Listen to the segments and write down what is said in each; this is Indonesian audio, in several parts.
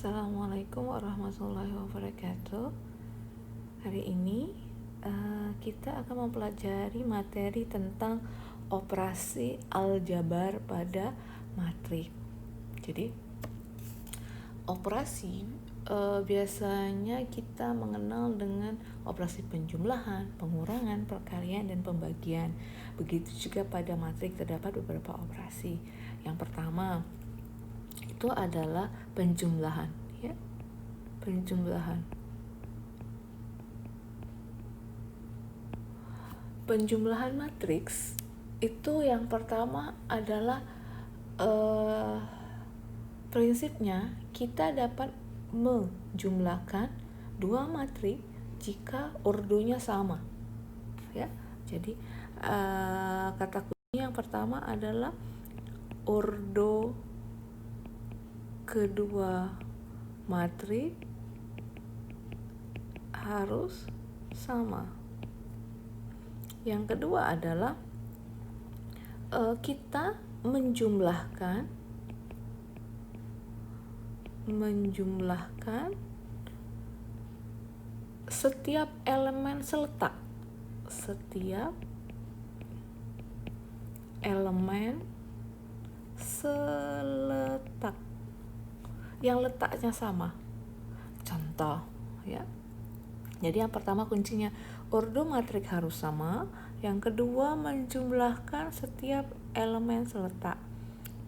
Assalamualaikum warahmatullahi wabarakatuh. Hari ini kita akan mempelajari materi tentang operasi aljabar pada matrik. Jadi operasi biasanya kita mengenal dengan operasi penjumlahan, pengurangan, perkalian, dan pembagian. Begitu juga pada matrik terdapat beberapa operasi. Yang pertama itu adalah penjumlahan, ya. Penjumlahan matriks itu yang pertama adalah prinsipnya kita dapat menjumlahkan dua matrik jika ordonya sama, ya. Jadi kata kunci yang pertama adalah ordo kedua matrik harus sama. Yang kedua adalah kita menjumlahkan setiap elemen seletak. Yang letaknya sama. Contoh, ya. Jadi yang pertama kuncinya ordo matrik harus sama, yang kedua menjumlahkan setiap elemen seletak.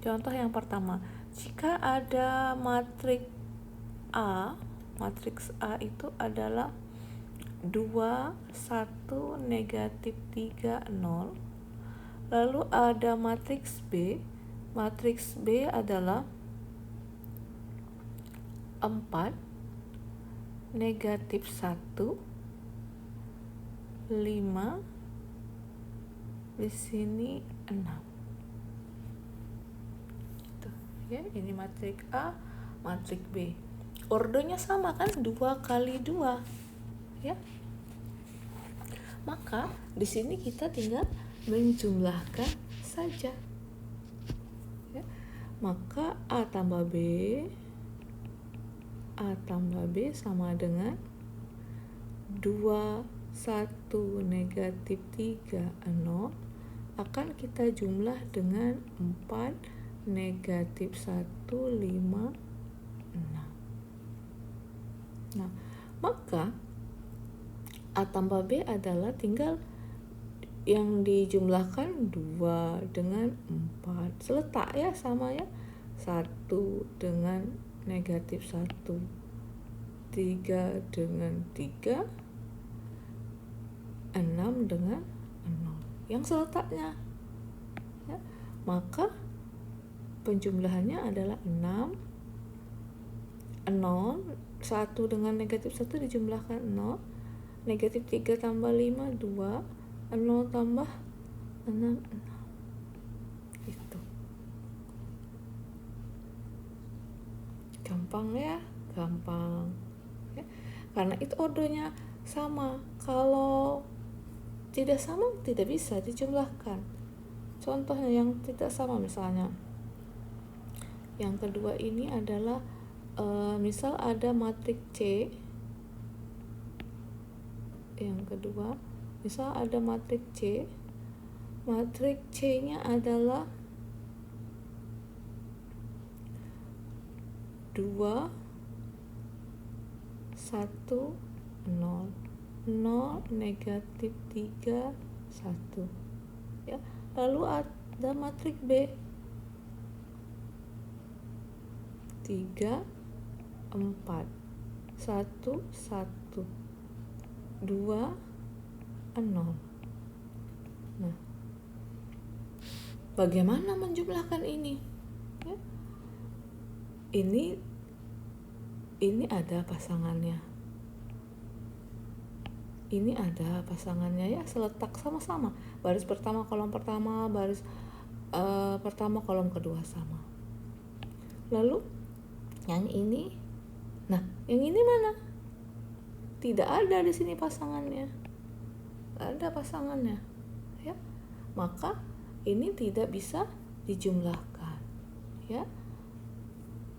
Contoh yang pertama, jika ada matriks A itu adalah 2, 1, negatif 3, 0. Lalu ada matriks B adalah 4, negatif 1, 5, di sini 6. Tuh, ya, ini matrik A, matrik B. Ordonya sama kan, 2 kali 2, ya. Maka di sini kita tinggal menjumlahkan saja. Ya. Maka A tambah B sama dengan 2, 1, negatif 3, 0 akan kita jumlah dengan 4, negatif 1, 5, 6. Nah, maka A tambah B adalah tinggal yang dijumlahkan 2 dengan 4. Seletak, ya, sama, ya. 1 dengan negatif 1, 3 dengan 3, 6 dengan 0. Yang seletaknya, ya. Maka penjumlahannya adalah 6, 1 dengan negatif 1 dijumlahkan 0, negatif 3 tambah 5, 2, 0 tambah 6, 6. Itu gampang, ya, gampang, ya. Karena itu ordonya sama. Kalau tidak sama tidak bisa dijumlahkan. Contohnya yang tidak sama, misalnya yang kedua ini adalah misal ada matrik C. Yang kedua, misal ada matrik C. Matrik C-nya adalah 2, 1, 0, 0, negatif 3, 1, ya. Lalu ada matrik B 3, 4, 1, 1, 2, 0. Nah, bagaimana menjumlahkan ini? Ya. Ini ada pasangannya. Ini ada pasangannya, ya, seletak sama-sama. Baris pertama, kolom pertama, baris pertama, kolom kedua sama. Lalu yang ini, nah, yang ini mana? Tidak ada di sini pasangannya. Tidak ada pasangannya, ya. Maka ini tidak bisa dijumlahkan, ya.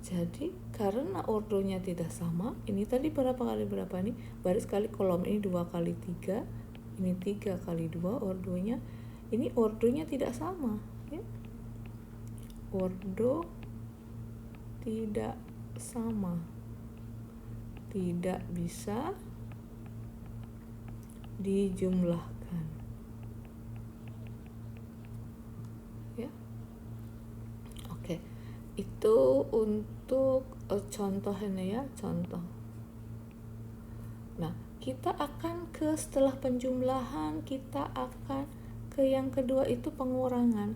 Jadi karena ordonya tidak sama, ini tadi berapa kali berapa nih? Baris kali kolom, ini 2 kali 3, ini 3 kali 2 ordonya. Ini ordonya tidak sama, ya. Ordo tidak sama. Tidak bisa dijumlahkan. Ya. Oke. Itu untuk contoh ini ya, contoh. Nah, kita akan ke setelah penjumlahan, kita akan ke yang kedua itu pengurangan.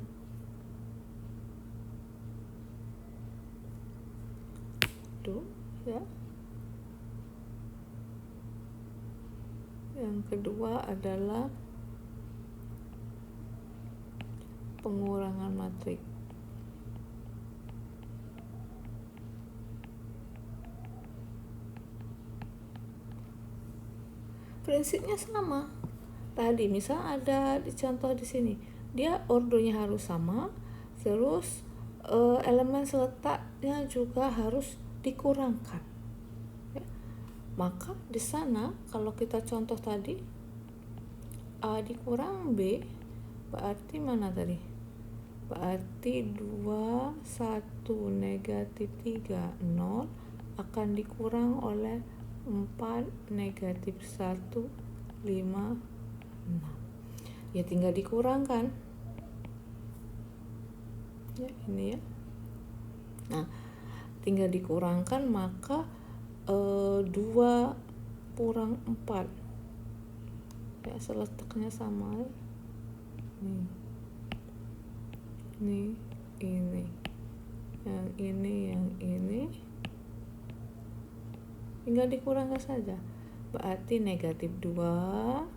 Tuh, ya. Yang kedua adalah pengurangan matriks. Prinsipnya sama. Tadi misal ada di contoh di sini, dia ordonya harus sama, terus elemen seletaknya juga harus dikurangkan. Ya. Maka di sana kalau kita contoh tadi A dikurang B, berarti mana tadi? Berarti 2, 1, negatif 3, 0 akan dikurang oleh 4, negatif 1, 5, 6. Ya tinggal dikurangkan. Ya, ini ya. Nah, tinggal dikurangkan, maka 2 kurang 4. Ya, seletaknya sama. Nih, ini. Yang ini. Tinggal dikurangkan saja. Berarti negatif 2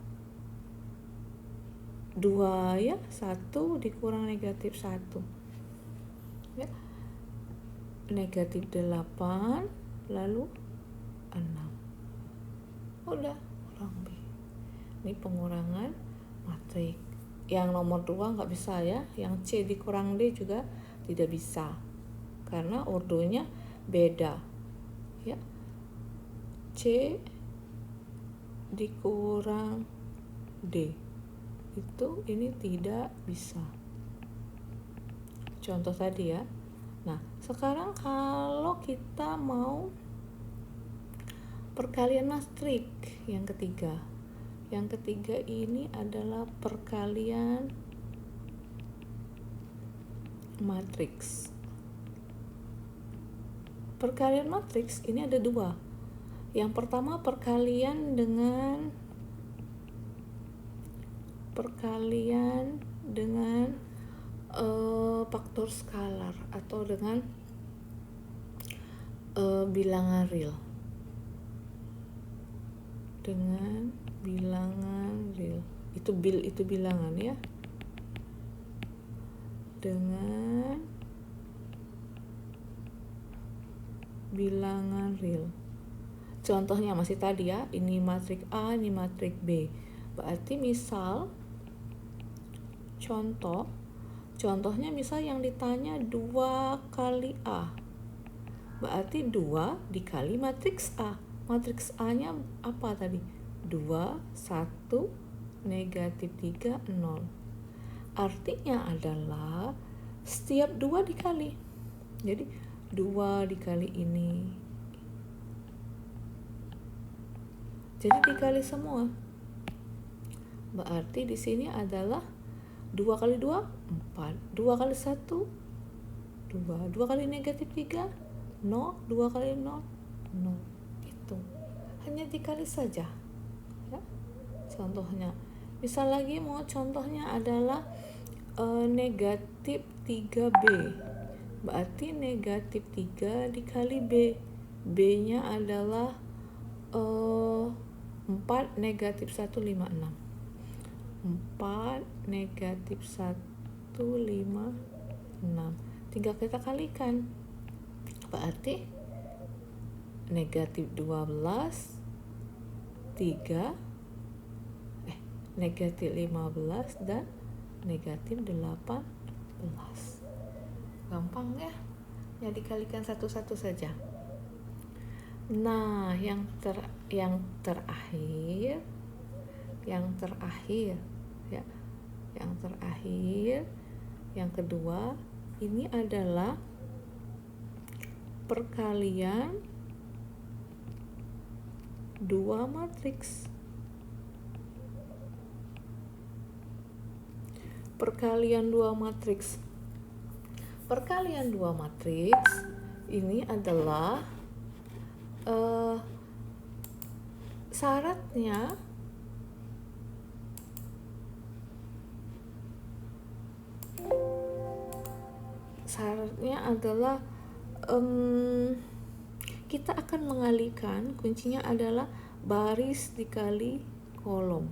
ya, 1 dikurang negatif 1 ya, negatif 8 lalu 6. Udah, kurang B. Ini pengurangan matriks. Yang nomor 2 nggak bisa ya, yang C dikurang D juga tidak bisa karena ordonya beda ya. C dikurang D itu ini tidak bisa. Contoh tadi ya. Nah, sekarang kalau kita mau perkalian matriks yang ketiga. Yang ketiga ini adalah perkalian matriks. Perkalian matriks ini ada 2. Yang pertama perkalian dengan faktor skalar atau dengan bilangan real. Dengan bilangan real. Itu bilangan ya. Dengan bilangan real. Contohnya masih tadi ya, ini matriks A, ini matriks B. Berarti misal contohnya misal yang ditanya 2 kali A. Berarti 2 dikali matriks A. Matriks A-nya apa tadi? 2, 1, negatif 3, 0. Artinya adalah setiap 2 dikali. Jadi 2 dikali ini. Jadi dikali semua. Berarti di sini adalah 2 kali 2, 4. 2 kali 1, 2. 2 kali negatif 3, 0. 2 kali 0, 0. Itu. Hanya dikali saja. Ya. Contohnya. Misal lagi mau contohnya adalah negatif 3B. Berarti negatif 3 dikali B. B-nya adalah 4 negatif 1, 5, 6. 4 negatif 1, 5, 6. Tinggal kita kalikan. Berarti negatif 12, 3, negatif 15 dan negatif 18. Gampang ya. ya dikalikan satu-satu saja. Nah, yang terakhir ya, yang kedua, ini adalah perkalian dua matriks. Perkalian dua matriks ini adalah syaratnya adalah kita akan mengalihkan, kuncinya adalah baris dikali kolom.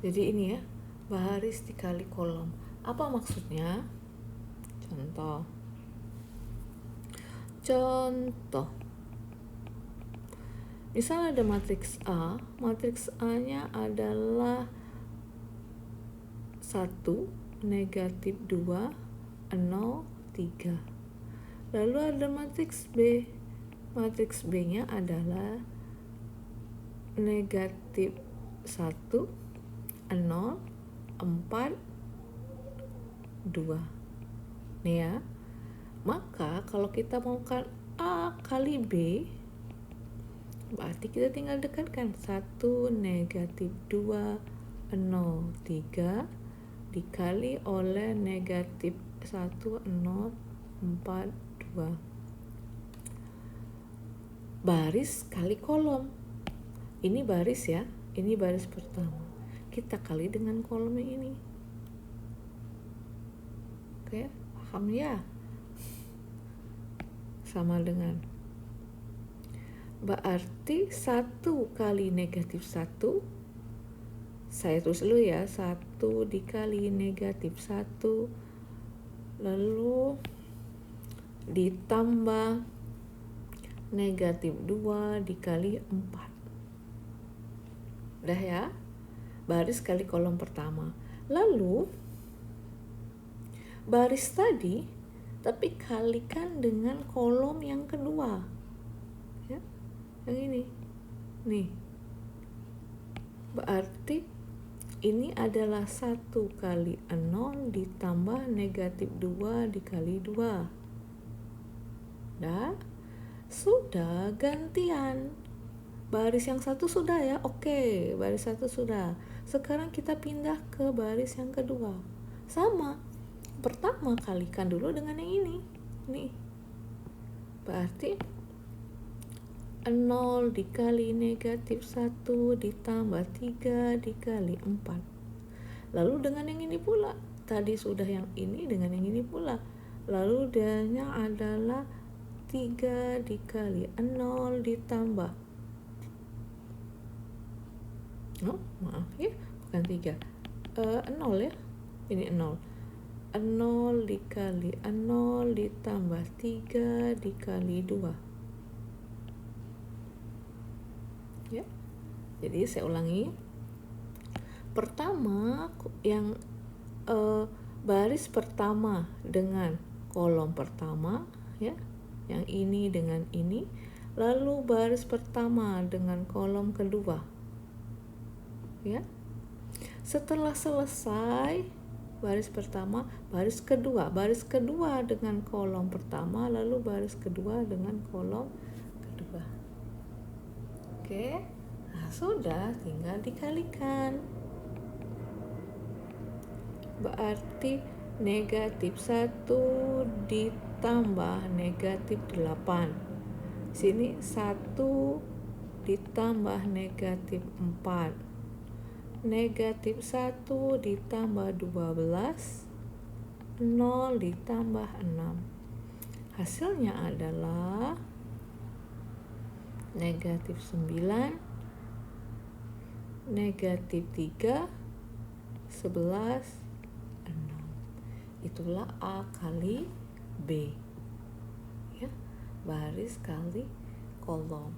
Jadi ini ya, baris dikali kolom. Apa maksudnya? Contoh. Misal ada matriks A, matriks A-nya adalah 1, negatif 2, 0, 3. Lalu ada matriks B. Matriks B-nya adalah negatif 1, 0, 4, 2. Nih ya. Maka kalau kita maukan A kali B, berarti kita tinggal dekatkan 1 negatif 2, 0, 3 dikali oleh negatif 1, 0, 4, 2. Baris kali kolom. Ini baris ya, ini baris pertama. Kita kali dengan kolom ini. Oke, paham ya? Sama dengan, berarti 1 kali negatif 1, saya tulis dulu ya, 1 dikali negatif 1, lalu ditambah negatif 2 dikali 4. Udah ya, baris kali kolom pertama. Lalu baris tadi tapi kalikan dengan kolom yang kedua ya, yang ini nih, berarti ini adalah 1 kali 0 ditambah negatif 2 dikali 2. Dah, sudah gantian. Baris yang satu sudah ya, oke, baris satu sudah. Sekarang kita pindah ke baris yang kedua. Sama, pertama kalikan dulu dengan yang ini nih, berarti 0 dikali negatif 1 ditambah 3 dikali 4. Lalu dengan yang ini pula, tadi sudah yang ini dengan yang ini pula, lalu D-nya adalah 3 dikali 0 ditambah maaf ya, bukan 3, 0 ya, ini 0 dikali 0 ditambah 3 dikali 2 ya. Jadi saya ulangi, pertama yang baris pertama dengan kolom pertama ya, yang ini dengan ini, lalu baris pertama dengan kolom kedua ya. Setelah selesai baris pertama, baris kedua dengan kolom pertama, lalu baris kedua dengan kolom kedua. Oke, nah sudah, tinggal dikalikan. Berarti negatif 1 ditambah negatif 8. Sini 1 ditambah negatif 4. Negatif 1 ditambah 12, 0 ditambah 6. Hasilnya adalah negatif 9, negatif 3, 11, 6. Itulah A kali B ya, baris kali kolom.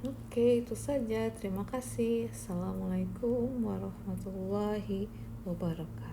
Oke, itu saja. Terima kasih. Assalamualaikum warahmatullahi wabarakatuh.